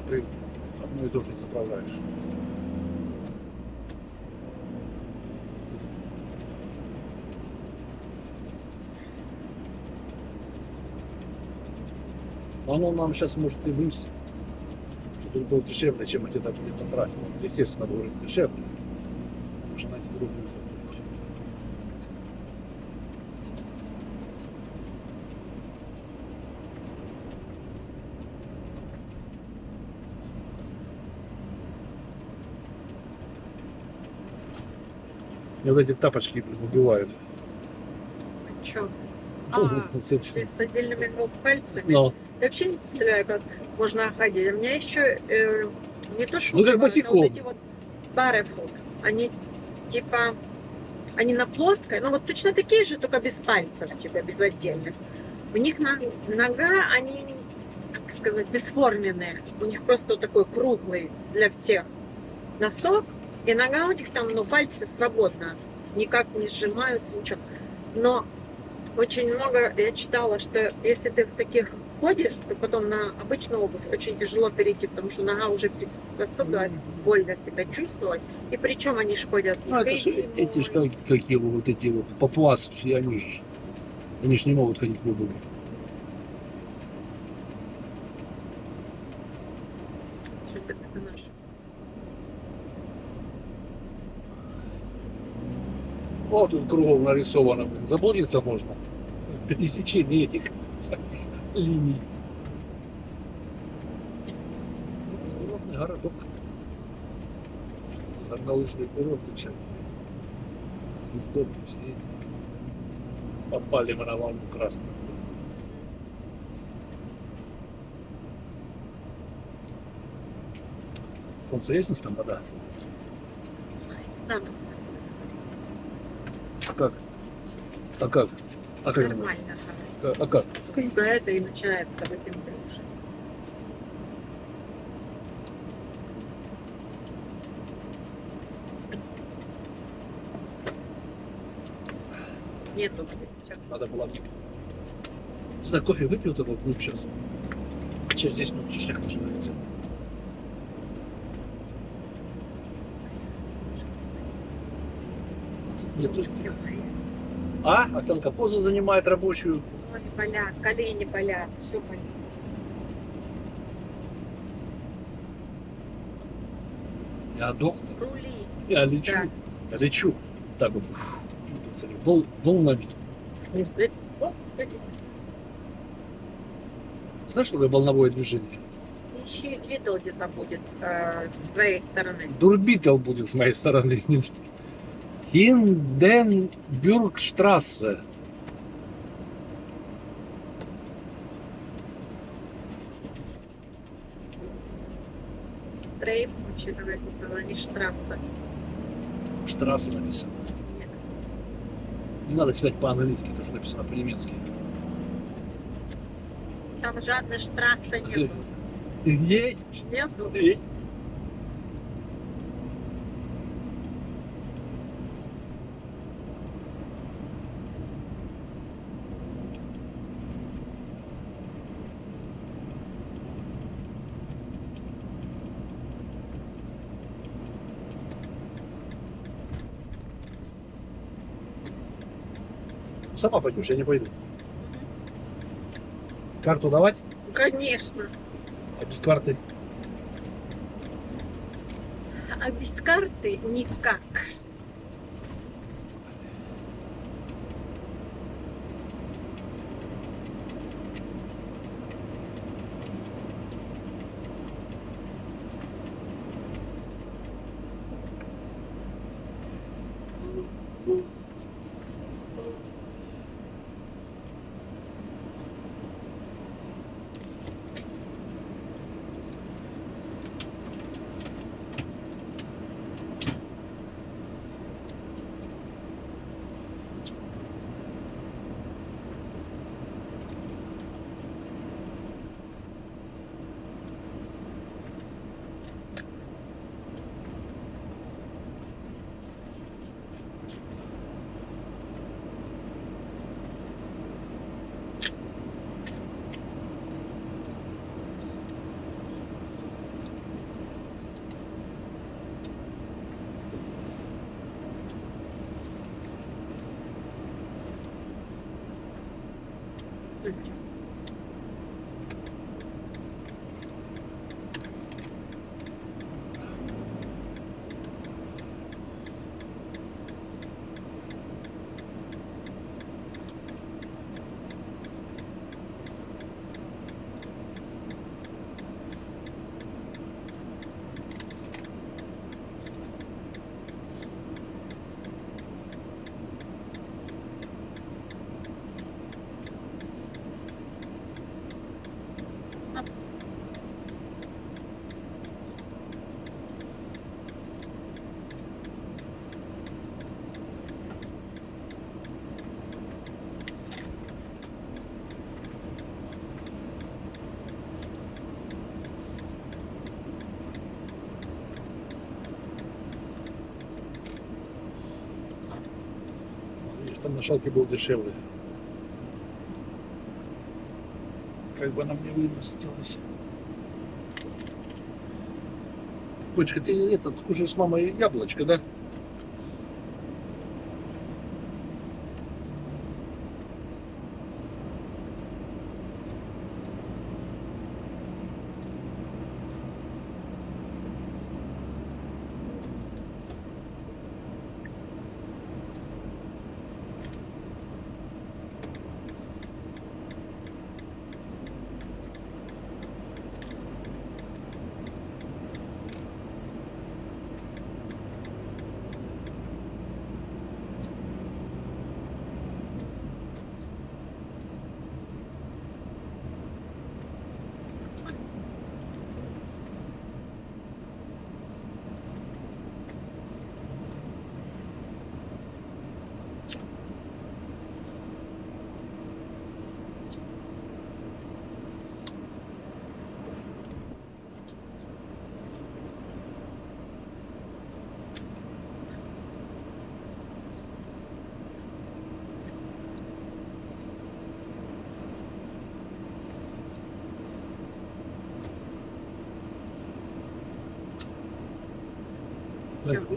ты одно и то же заправляешь. Оно нам сейчас может и выйти, что это было дешевле, чем эти даже где-то тратить. Естественно, будет дешевле. Можно найти другую. И вот эти тапочки убивают. Чё? Ну, Ты с отдельными пальцами? Но. Я вообще не представляю, как можно ходить. У меня еще не то шубы, Ну, как это босиком. вот эти вот барефут. Они типа, они на плоской, ну вот точно такие же, только без пальцев, типа без отдельных. У них нога, они, как сказать, бесформенные. У них просто вот такой круглый для всех носок. И нога у них там, ну, пальцы свободно. Никак не сжимаются, ничего. Но очень много я читала, что если ты в таких ходишь, то потом на обычную обувь очень тяжело перейти, потому что нога уже приспособилась больно себя чувствовать. И причем они ж ходят Ну, это ж эти ж какие вот эти вот папуасы, они ж не могут ходить в обуви. Это наш. Вот тут кругом нарисовано, блин. Заблудиться можно. Пересечение этих линий. Курортный городок. Горнолыжные курорты всякие. Звездовки все эти. Попали мы на волну красную. Солнце есть, там вода? Да, А как? А как? А как? нормально. А как? Да, это и начинается в этом друже. Нету, все. Надо было. Не знаю, кофе выпил такой клуб сейчас. Через 10 минут шлях начинается. Нет, тут... А? Оксанка позу занимает рабочую. Ноги болят, колени болят, все болит. Я доктор. Рули. Я лечу. Да. Я лечу. Так вот. Волнами. Господи. Знаешь, что такое волновое движение? Еще Литл где-то будет с твоей стороны. Дурбител будет с моей стороны. Хинденбюргштрассе. Стрейп вообще-то написано, не штрасса. Штрассе написано. Нет. Не надо читать по-английски, то, что написано по-немецки. Там жадной штрасса нету. Есть. Нету? Есть. Сама пойдешь, я не пойду. Карту давать? Конечно. А без карты? А без карты никак. Там на шалке был дешевле. Как бы она мне выместилась. Дочка, ты этот кушаешь с мамой яблочко, да?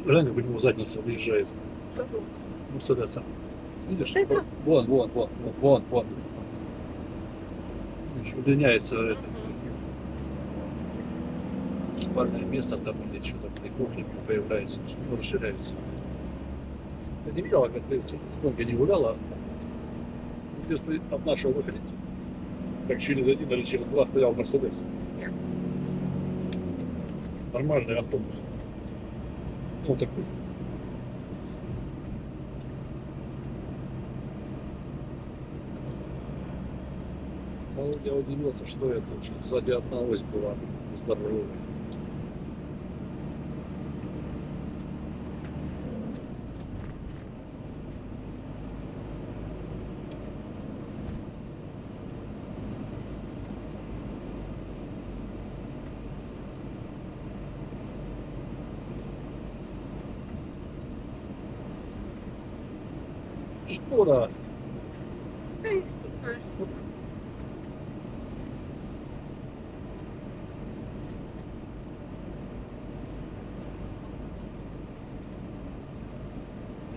Глянь, как у него задница выезжает. Мерседеса. Видишь? Это? Вон. Видишь, удлиняется этот спальное место там или что-то, и кухня появляется, ну, расширяется. Ты не видела, как ты с ногой не гуляла? Если от нашего выходить, так через один или через два стоял Мерседес. Нет. Нормальный автобус. Ну, такой. Ну, я удивился, что это, что сзади одна ось была здоровая. Шкода. Да, я не знаю, что.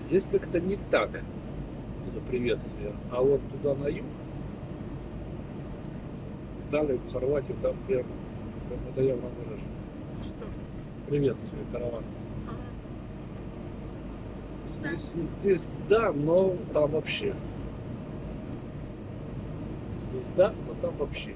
Здесь как-то не так, это приветствие. А вот туда на юг, далее в Хорватию, там прям это явно выражено. Что? Приветствие каравана. Да. Здесь да, но там вообще. Здесь да, но там вообще.